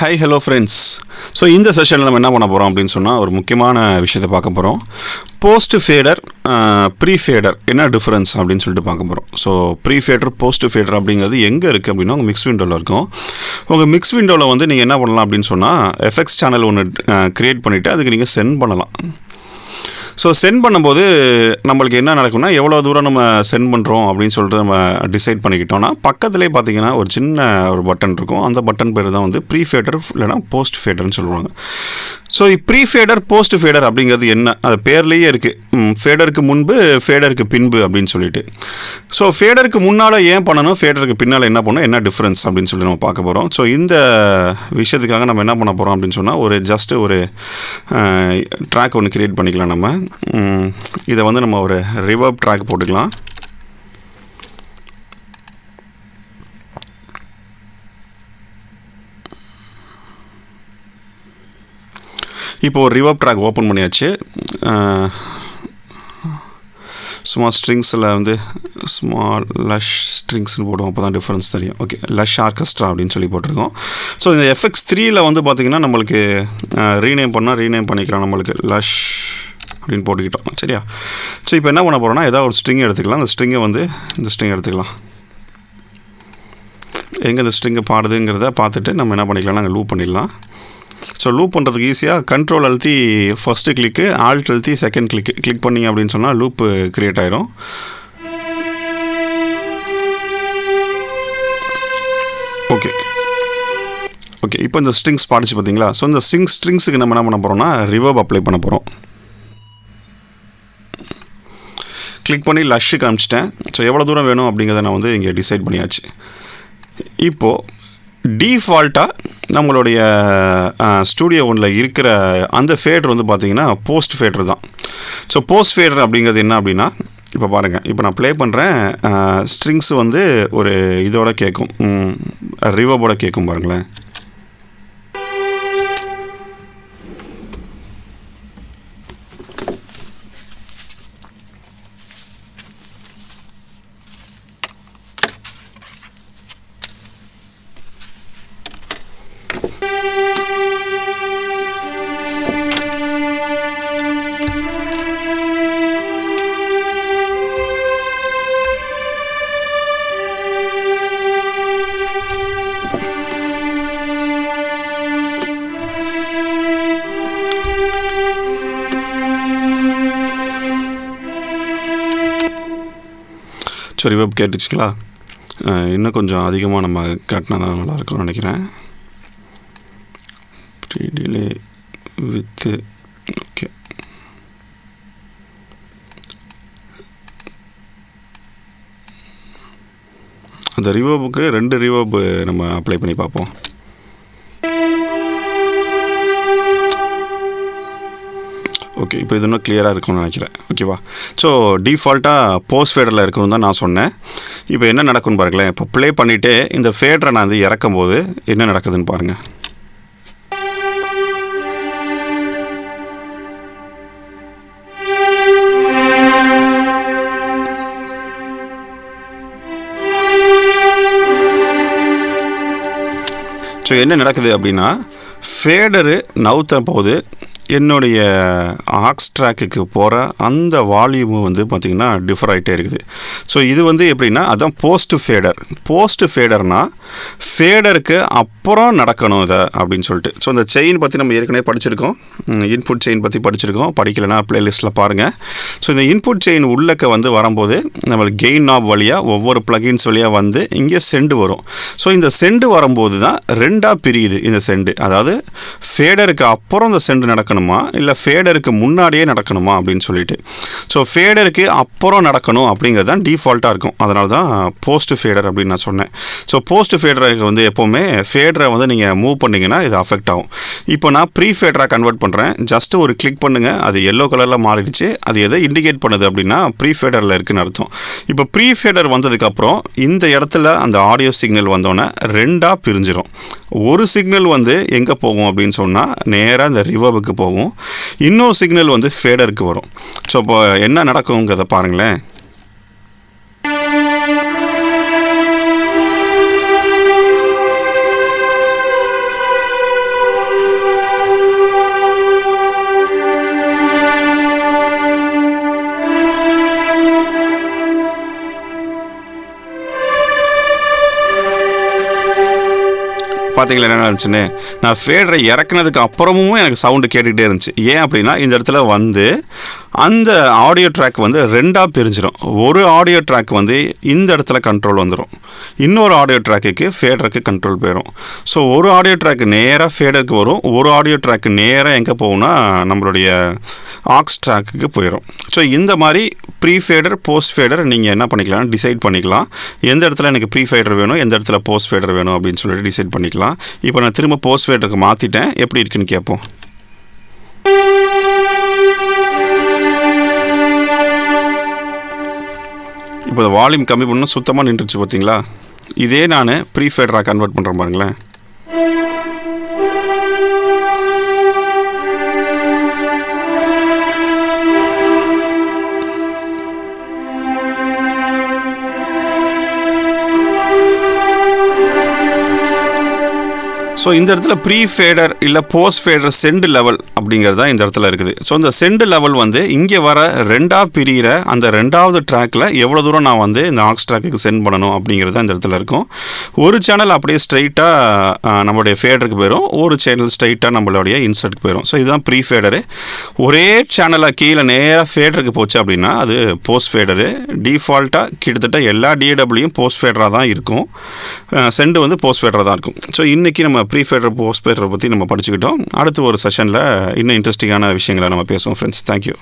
Hi hello friends. So இந்த செஷனில் நம்ம என்ன பண்ண போகிறோம் அப்படின்னு சொன்னால் ஒரு முக்கியமான விஷயத்தை பார்க்க போகிறோம். போஸ்ட் ஃபேடர் ப்ரீ ஃபேடர் என்ன டிஃப்ரென்ஸ் அப்படின்னு சொல்லிட்டு பார்க்க போகிறோம். ஸோ ப்ரீ ஃபேடர் போஸ்ட் ஃபேடர் அப்படிங்கிறது எங்கே இருக்குது அப்படின்னா உங்கள் மிக்ஸ் விண்டோவில் இருக்கும். உங்கள் மிக்ஸ் விண்டோவில் வந்து நீங்கள் என்ன பண்ணலாம் அப்படின்னு சொன்னால் எஃபெக்ட்ஸ் சேனல் ஒன்று க்ரியேட் பண்ணிவிட்டு அதுக்கு நீங்கள் சென்ட் பண்ணலாம். ஸோ சென்ட் பண்ணும்போது நம்மளுக்கு என்ன நடக்கும்னா எவ்வளோ தூரம் நம்ம சென்ட் பண்ணுறோம் அப்படின்னு சொல்லிட்டு நம்ம டிசைட் பண்ணிக்கிட்டோம்னா பக்கத்துலேயே பார்த்தீங்கன்னா ஒரு சின்ன ஒரு பட்டன் இருக்கும். அந்த பட்டன் பேர் தான் வந்து ப்ரீ ஃபேடர் இல்லைனா போஸ்ட் ஃபேடர்னு சொல்லுவாங்க. ஸோ ப்ரீ ஃபேடர் போஸ்ட் ஃபேடர் அப்படிங்கிறது என்ன, அது பேர்லேயே இருக்குது. ஃபேடருக்கு முன்பு ஃபேடருக்கு பின்பு அப்படின்னு சொல்லிட்டு. ஸோ ஃபேடருக்கு முன்னால் ஏன் பண்ணணும், ஃபேடருக்கு பின்னால் என்ன பண்ணணும், என்ன டிஃப்ரென்ஸ் அப்படின்னு சொல்லி நம்ம பார்க்க போகிறோம். ஸோ இந்த விஷயத்துக்காக நம்ம என்ன பண்ண போகிறோம் அப்படின்னு சொன்னால் ஒரு ஒரு ட்ராக் ஒன்று க்ரியேட் பண்ணிக்கலாம். நம்ம இதை வந்து நம்ம ஒரு ரிவர்ப் ட்ராக் போட்டுக்கலாம். இப்போ ஒரு ரிவர்ப் ட்ராக் ஓப்பன் பண்ணியாச்சு. சும்மா ஸ்ட்ரிங்ஸில் வந்து ஸ்மால் லஷ் ஸ்ட்ரிங்ஸ்னு போடுவோம், அப்போ தான் டிஃப்ரென்ஸ் தெரியும். ஓகே, லஷ் ஆர்கெஸ்ட்ரா அப்படின்னு சொல்லி போட்டிருக்கோம். ஸோ இந்த எஃபெக்ட்ஸ் 3ல் வந்து பார்த்திங்கன்னா நம்மளுக்கு ரீநேம் பண்ணிக்கலாம். நம்மளுக்கு லஷ் அப்படின்னு போட்டுக்கிட்டோம், சரியா? ஸோ இப்போ என்ன பண்ண போகிறோம்னா ஏதாவது ஒரு ஸ்ட்ரிங் எடுத்துக்கலாம். அந்த ஸ்ட்ரிங்கை வந்து இந்த ஸ்ட்ரிங் எடுத்துக்கலாம். எங்கே இந்த ஸ்ட்ரிங்கை பாடுதுங்கிறத பார்த்துட்டு நம்ம என்ன பண்ணிக்கலாம், நாங்கள் லூப் பண்ணிடலாம். ஸோ லூப் பண்ணுறதுக்கு ஈஸியாக கண்ட்ரோல் அழுத்தி ஃபஸ்ட்டு கிளிக்கு, ஆல்ட் அழுத்தி செகண்ட் கிளிக் பண்ணிங்க அப்படின்னு சொன்னால் லூப்பு க்ரியேட் ஆயிரும். ஓகே இப்போ இந்த ஸ்ட்ரிங்ஸ் பாடிச்சு பார்த்தீங்களா? ஸோ இந்த ஸ்ட்ரிங்ஸுக்கு நம்ம என்ன பண்ண போகிறோம்னா ரிவர்ப் அப்ளை பண்ண போகிறோம். கிளிக் பண்ணி லஷ்ஷு காமிச்சிட்டேன். ஸோ எவ்வளோ தூரம் வேணும் அப்படிங்கிறத நான் வந்து இங்கே டிசைட் பண்ணியாச்சு. இப்போது டீஃபால்ட்டாக நம்மளுடைய ஸ்டூடியோ ஒன்றில் இருக்கிற அந்த ஃபேடர் வந்து பார்த்திங்கன்னா போஸ்ட் ஃபேடர் தான். ஸோ போஸ்ட் ஃபேடர் அப்படிங்கிறது என்ன அப்படின்னா, இப்போ பாருங்கள், இப்போ நான் ப்ளே பண்ணுறேன். ஸ்ட்ரிங்ஸ் வந்து ஒரு இதோட கேட்கும், ரிவர்போட கேட்கும் பாருங்களேன். ஸோ ரிவர்ப் கேட்டுச்சுங்களா? இன்னும் கொஞ்சம் அதிகமாக நம்ம காட்டினா தான் நல்லாயிருக்கும்னு நினைக்கிறேன். Delay with okay. அந்த ரிவர்புக்கு 2 ரிவர்ப் நம்ம அப்ளை பண்ணி பார்ப்போம். ஓகே, இப்போ இது இன்னும் கிளியராக இருக்கும்னு நினைக்கிறேன். ஓகேவா? ஸோ டிஃபால்ட்டாக போஸ்ட் ஃபேடரில் இருக்கணும்னு தான் நான் சொன்னேன். இப்போ என்ன நடக்கும்னு பாருங்களேன். இப்போ ப்ளே பண்ணிவிட்டு இந்த ஃபேடரை நான் வந்து இறக்கும் போது என்ன நடக்குதுன்னு பாருங்கள். ஸோ என்ன நடக்குது அப்படின்னா, ஃபேடரு நவுத்த போது என்னுடைய ஆக்ஸ் ட்ராக்குக்கு போகிற அந்த வால்யூமு வந்து பார்த்திங்கன்னா டிஃபர் ஆகிட்டே இருக்குது. ஸோ இது வந்து எப்படின்னா அதுதான் போஸ்ட் ஃபேடர்னால் ஃபேடருக்கு அப்புறம் நடக்கணும் இதை அப்படின்னு சொல்லிட்டு. ஸோ இந்த செயின் பற்றி நம்ம ஏற்கனவே படிச்சிருக்கோம், இன்புட் செயின் பற்றி படிச்சிருக்கோம். படிக்கலைன்னா ப்ளேலிஸ்ட்டில் பாருங்கள். ஸோ இந்த இன்புட் செயின் உள்ளக்க வந்து வரும்போது நம்மளுக்கு கெயின் நாப் வழியாக ஒவ்வொரு ப்ளகின்ஸ் வழியாக வந்து இங்கே செண்டு வரும். ஸோ இந்த செண்டு வரும்போது தான் 2ஆக பிரியுது இந்த செண்டு. அதாவது ஃபேடருக்கு அப்புறம் இந்த செண்டு நடக்கணும் இல்லை ஃபேடருக்கு முன்னாடியே நடக்கணுமா அப்படின்னு சொல்லிட்டு. ஸோ ஃபேடருக்கு அப்புறம் நடக்கணும் அப்படிங்கிறது தான் டிஃபால்ட்டாக இருக்கும். அதனால தான் போஸ்ட் ஃபேடர் அப்படின்னு நான் சொன்னேன். ஸோ போஸ்ட் ஃபேடருக்கு வந்து எப்போவுமே ஃபேடரை வந்து நீங்கள் மூவ் பண்ணிங்கன்னா இது அஃபெக்ட் ஆகும். இப்போ நான் ப்ரீ ஃபேடராக கன்வெர்ட் பண்ணுறேன். ஜஸ்ட் ஒரு கிளிக் பண்ணுங்கள், அது எல்லோ கலரில் மாறிடுச்சு. அது எதை இண்டிகேட் பண்ணுது அப்படின்னா ப்ரீ ஃபேடரில் இருக்குன்னு அர்த்தம். இப்போ ப்ரீ ஃபேடர் வந்ததுக்கப்புறம் இந்த இடத்துல அந்த ஆடியோ சிக்னல் வந்தோன்னே 2ஆக பிரிஞ்சிடும். ஒரு சிக்னல் வந்து எங்கே போகும் அப்படின்னு சொன்னால் நேராக இந்த ரிவர்புக்கு போகும். இன்னொரு சிக்னல் வந்து ஃபேடருக்கு வரும். ஸோ இப்போ என்ன நடக்குங்கிறத பாருங்களேன். பார்த்தீங்களா என்ன இருந்துச்சுன்னு, நான் ஃபேடரை இறக்குனதுக்கு அப்புறமும் எனக்கு சவுண்டு கேட்டுக்கிட்டே இருந்துச்சு. ஏன் அப்படின்னா இந்த இடத்துல வந்து அந்த ஆடியோ ட்ராக் வந்து ரெண்டாக பிரிஞ்சிடும். ஒரு ஆடியோ ட்ராக் வந்து இந்த இடத்துல கண்ட்ரோல் வந்துடும், இன்னொரு ஆடியோ ட்ராக்குக்கு ஃபேடருக்கு கண்ட்ரோல் போயிடும். ஸோ ஒரு ஆடியோ ட்ராக் நேராக ஃபேடருக்கு வரும், ஒரு ஆடியோ ட்ராக் நேராக எங்கே போகும்னா நம்மளுடைய ஆக்ஸ் ட்ராக்குக்கு போயிடும். ஸோ இந்த மாதிரி ப்ரீ ஃபேடர் போஸ்ட் ஃபேடர் நீங்கள் என்ன பண்ணிக்கலாம், டிசைட் பண்ணிக்கலாம். எந்த இடத்துல எனக்கு ப்ரீ ஃபேடர் வேணும், எந்த இடத்துல போஸ்ட் ஃபேடர் வேணும் அப்படின்னு சொல்லிட்டு டிசைட் பண்ணிக்கலாம். இப்போ நான் திரும்ப போஸ்ட் ஃபேடருக்கு மாற்றிட்டேன், எப்படி இருக்குன்னு கேட்போம். இப்போ வால்யூம் கம்மி பண்ணால் சுத்தமாக நின்றுச்சு பார்த்தீங்களா. இதே நான் ப்ரீ ஃபேடராக கன்வெர்ட் பண்ணுறேன் பாருங்களேன். ஸோ இந்த இடத்துல ப்ரீ ஃபேடர் இல்லை போஸ்ட் ஃபேடர் சென்ட் லெவல் அப்படிங்கிறது தான் இந்த இடத்துல இருக்குது. ஸோ இந்த சென்ட் லெவல் வந்து இங்கே வர ரெண்டாக பிரிகிற அந்த ரெண்டாவது ட்ராக்கில் எவ்வளோ தூரம் நான் வந்து இந்த ஆக்ஸ் ட்ராக்குக்கு சென்ட் பண்ணணும் அப்படிங்கிறது தான் இந்த இடத்துல இருக்கும். ஒரு சேனல் அப்படியே ஸ்ட்ரைட்டாக நம்மளுடைய ஃபேடருக்கு போயிடும், ஒரு சேனல் ஸ்ட்ரைட்டாக நம்மளுடைய இன்சர்ட்டுக்கு போயிடும். ஸோ இதுதான் ப்ரீ ஃபேடரு. ஒரே சேனலாக கீழே நேராக ஃபேடருக்கு போச்சு அப்படின்னா அது போஸ்ட் ஃபேடரு. டிஃபால்ட்டாக கிட்டத்தட்ட எல்லா DAWலையும் போஸ்ட் ஃபேடராக தான் இருக்கும், சென்ட் வந்து போஸ்ட் ஃபேடராக தான் இருக்கும். ஸோ இன்றைக்கி நம்ம ப்ரீ ஃபேடர் போஸ்ட் ஃபேடரை பற்றி நம்ம படிச்சுக்கிட்டோம். அடுத்து ஒரு செஷனில் இன்னும் இன்ட்ரெஸ்டிங்கான விஷயங்களை நம்ம பேசுவோம் ஃப்ரெண்ட்ஸ். தேங்க்யூ.